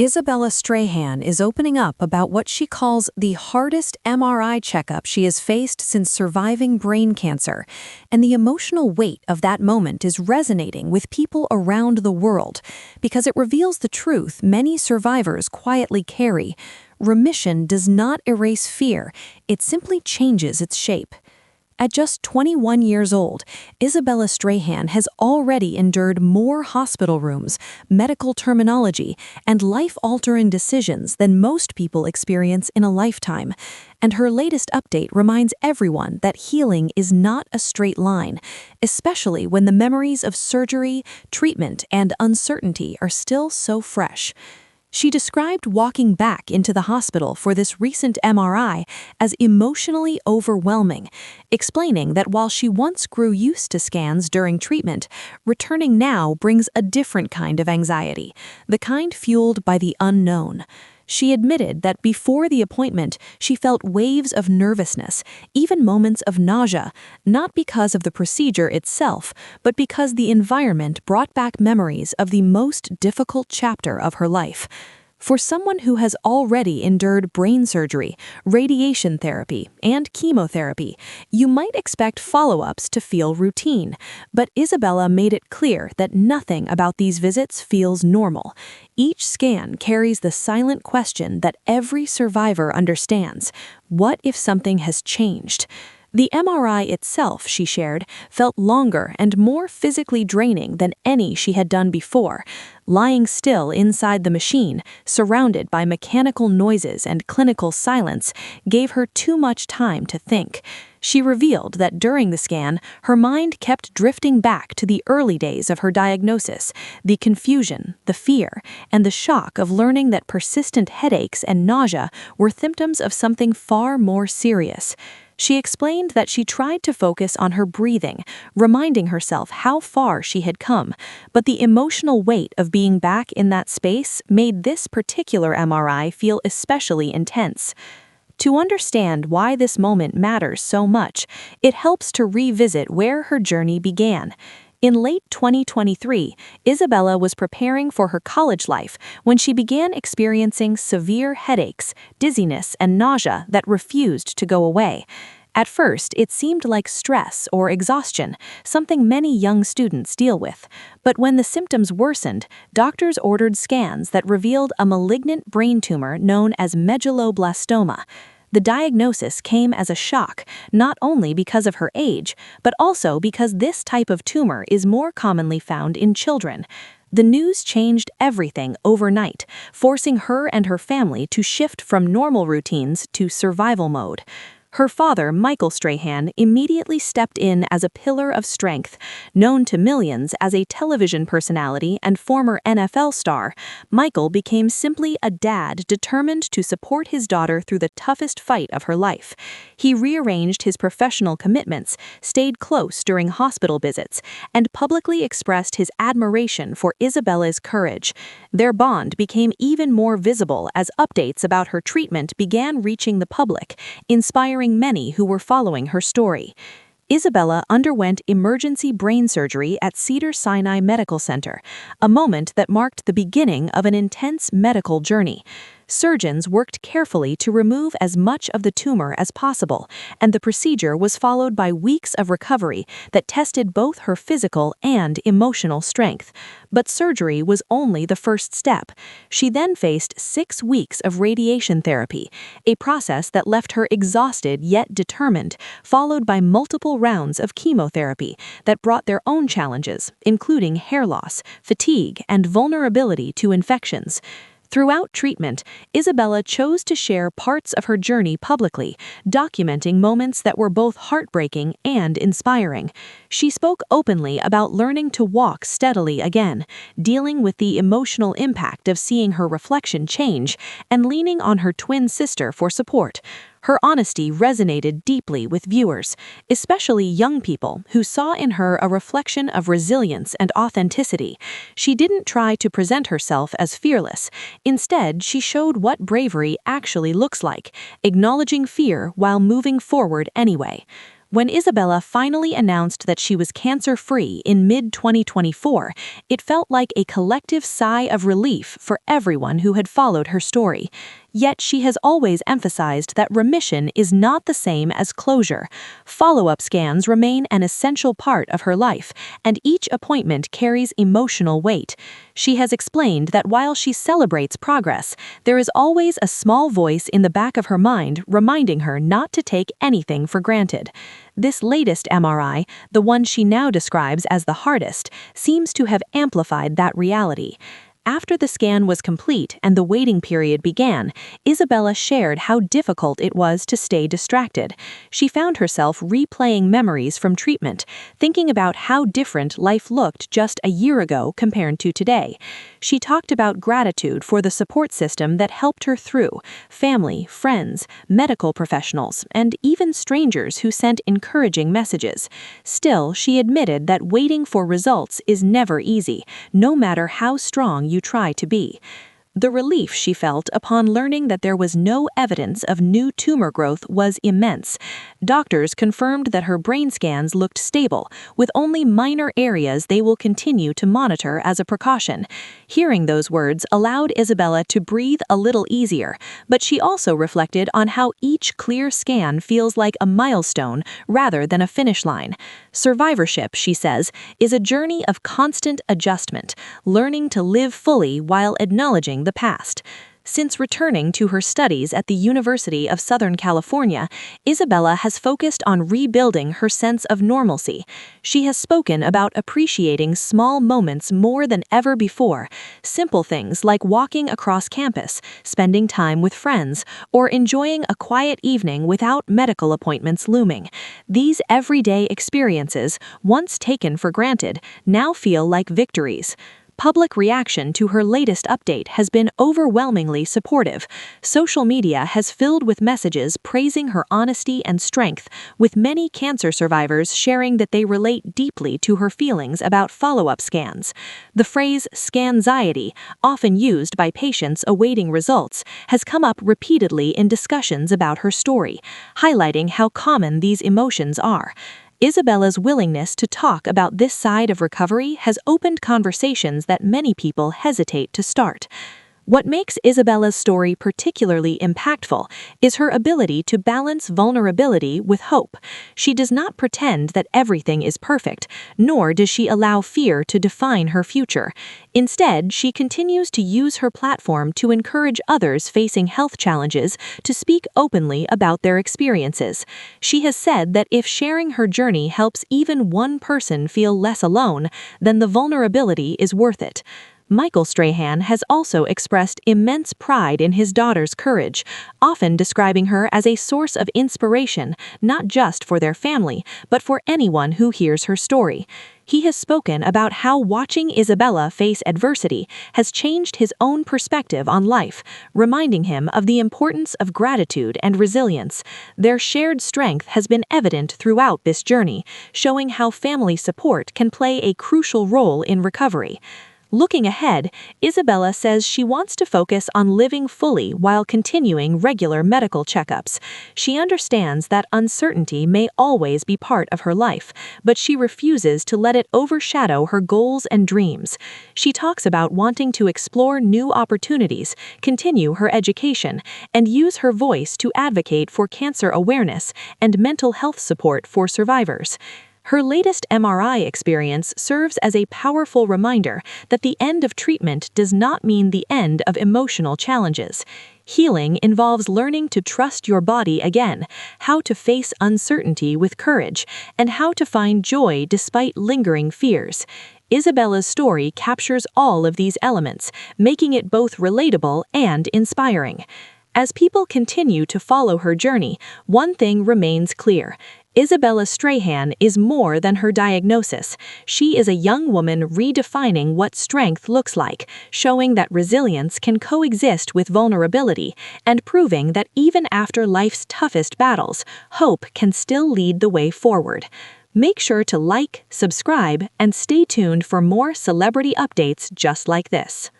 Isabella Strahan is opening up about what she calls the hardest MRI checkup she has faced since surviving brain cancer, and the emotional weight of that moment is resonating with people around the world because it reveals the truth many survivors quietly carry. Remission does not erase fear, it simply changes its shape. At just 21 years old, Isabella Strahan has already endured more hospital rooms, medical terminology, and life-altering decisions than most people experience in a lifetime. And her latest update reminds everyone that healing is not a straight line, especially when the memories of surgery, treatment, and uncertainty are still so fresh. She described walking back into the hospital for this recent MRI as emotionally overwhelming, explaining that while she once grew used to scans during treatment, returning now brings a different kind of anxiety, the kind fueled by the unknown. She admitted that before the appointment, she felt waves of nervousness, even moments of nausea, not because of the procedure itself, but because the environment brought back memories of the most difficult chapter of her life. For someone who has already endured brain surgery, radiation therapy, and chemotherapy, you might expect follow-ups to feel routine, but Isabella made it clear that nothing about these visits feels normal. Each scan carries the silent question that every survivor understands: what if something has changed? The MRI itself, she shared, felt longer and more physically draining than any she had done before. Lying still inside the machine, surrounded by mechanical noises and clinical silence, gave her too much time to think. She revealed that during the scan, her mind kept drifting back to the early days of her diagnosis, the confusion, the fear, and the shock of learning that persistent headaches and nausea were symptoms of something far more serious. She explained that she tried to focus on her breathing, reminding herself how far she had come, but the emotional weight of being back in that space made this particular MRI feel especially intense. To understand why this moment matters so much, it helps to revisit where her journey began. In late 2023, Isabella was preparing for her college life when she began experiencing severe headaches, dizziness, and nausea that refused to go away. At first, it seemed like stress or exhaustion, something many young students deal with. But when the symptoms worsened, doctors ordered scans that revealed a malignant brain tumor known as medulloblastoma. The diagnosis came as a shock, not only because of her age, but also because this type of tumor is more commonly found in children. The news changed everything overnight, forcing her and her family to shift from normal routines to survival mode. Her father, Michael Strahan, immediately stepped in as a pillar of strength. Known to millions as a television personality and former NFL star, Michael became simply a dad determined to support his daughter through the toughest fight of her life. He rearranged his professional commitments, stayed close during hospital visits, and publicly expressed his admiration for Isabella's courage. Their bond became even more visible as updates about her treatment began reaching the public, inspiring many who were following her story. Isabella underwent emergency brain surgery at Cedars-Sinai Medical Center, a moment that marked the beginning of an intense medical journey. Surgeons worked carefully to remove as much of the tumor as possible, and the procedure was followed by weeks of recovery that tested both her physical and emotional strength. But surgery was only the first step. She then faced 6 weeks of radiation therapy, a process that left her exhausted yet determined, followed by multiple rounds of chemotherapy that brought their own challenges, including hair loss, fatigue, and vulnerability to infections. Throughout treatment, Isabella chose to share parts of her journey publicly, documenting moments that were both heartbreaking and inspiring. She spoke openly about learning to walk steadily again, dealing with the emotional impact of seeing her reflection change, and leaning on her twin sister for support. Her honesty resonated deeply with viewers, especially young people who saw in her a reflection of resilience and authenticity. She didn't try to present herself as fearless. Instead, she showed what bravery actually looks like, acknowledging fear while moving forward anyway. When Isabella finally announced that she was cancer-free in mid-2024, it felt like a collective sigh of relief for everyone who had followed her story. Yet she has always emphasized that remission is not the same as closure. Follow-up scans remain an essential part of her life, and each appointment carries emotional weight. She has explained that while she celebrates progress, there is always a small voice in the back of her mind reminding her not to take anything for granted. This latest MRI, the one she now describes as the hardest, seems to have amplified that reality. After the scan was complete and the waiting period began, Isabella shared how difficult it was to stay distracted. She found herself replaying memories from treatment, thinking about how different life looked just a year ago compared to today. She talked about gratitude for the support system that helped her through: family, friends, medical professionals, and even strangers who sent encouraging messages. Still, she admitted that waiting for results is never easy, no matter how strong you try to be. The relief she felt upon learning that there was no evidence of new tumor growth was immense. Doctors confirmed that her brain scans looked stable, with only minor areas they will continue to monitor as a precaution. Hearing those words allowed Isabella to breathe a little easier, but she also reflected on how each clear scan feels like a milestone rather than a finish line. Survivorship, she says, is a journey of constant adjustment, learning to live fully while acknowledging the past. Since returning to her studies at the University of Southern California, Isabella has focused on rebuilding her sense of normalcy. She has spoken about appreciating small moments more than ever before, simple things like walking across campus, spending time with friends, or enjoying a quiet evening without medical appointments looming. These everyday experiences, once taken for granted, now feel like victories. Public reaction to her latest update has been overwhelmingly supportive. Social media has filled with messages praising her honesty and strength, with many cancer survivors sharing that they relate deeply to her feelings about follow-up scans. The phrase "scanxiety," often used by patients awaiting results, has come up repeatedly in discussions about her story, highlighting how common these emotions are. Isabella's willingness to talk about this side of recovery has opened conversations that many people hesitate to start. What makes Isabella's story particularly impactful is her ability to balance vulnerability with hope. She does not pretend that everything is perfect, nor does she allow fear to define her future. Instead, she continues to use her platform to encourage others facing health challenges to speak openly about their experiences. She has said that if sharing her journey helps even one person feel less alone, then the vulnerability is worth it. Michael Strahan has also expressed immense pride in his daughter's courage, often describing her as a source of inspiration, not just for their family, but for anyone who hears her story. He has spoken about how watching Isabella face adversity has changed his own perspective on life, reminding him of the importance of gratitude and resilience. Their shared strength has been evident throughout this journey, showing how family support can play a crucial role in recovery. Looking ahead, Isabella says she wants to focus on living fully while continuing regular medical checkups. She understands that uncertainty may always be part of her life, but she refuses to let it overshadow her goals and dreams. She talks about wanting to explore new opportunities, continue her education, and use her voice to advocate for cancer awareness and mental health support for survivors. Her latest MRI experience serves as a powerful reminder that the end of treatment does not mean the end of emotional challenges. Healing involves learning to trust your body again, how to face uncertainty with courage, and how to find joy despite lingering fears. Isabella's story captures all of these elements, making it both relatable and inspiring. As people continue to follow her journey, one thing remains clear: Isabella Strahan is more than her diagnosis. She is a young woman redefining what strength looks like, showing that resilience can coexist with vulnerability, and proving that even after life's toughest battles, hope can still lead the way forward. Make sure to like, subscribe, and stay tuned for more celebrity updates just like this.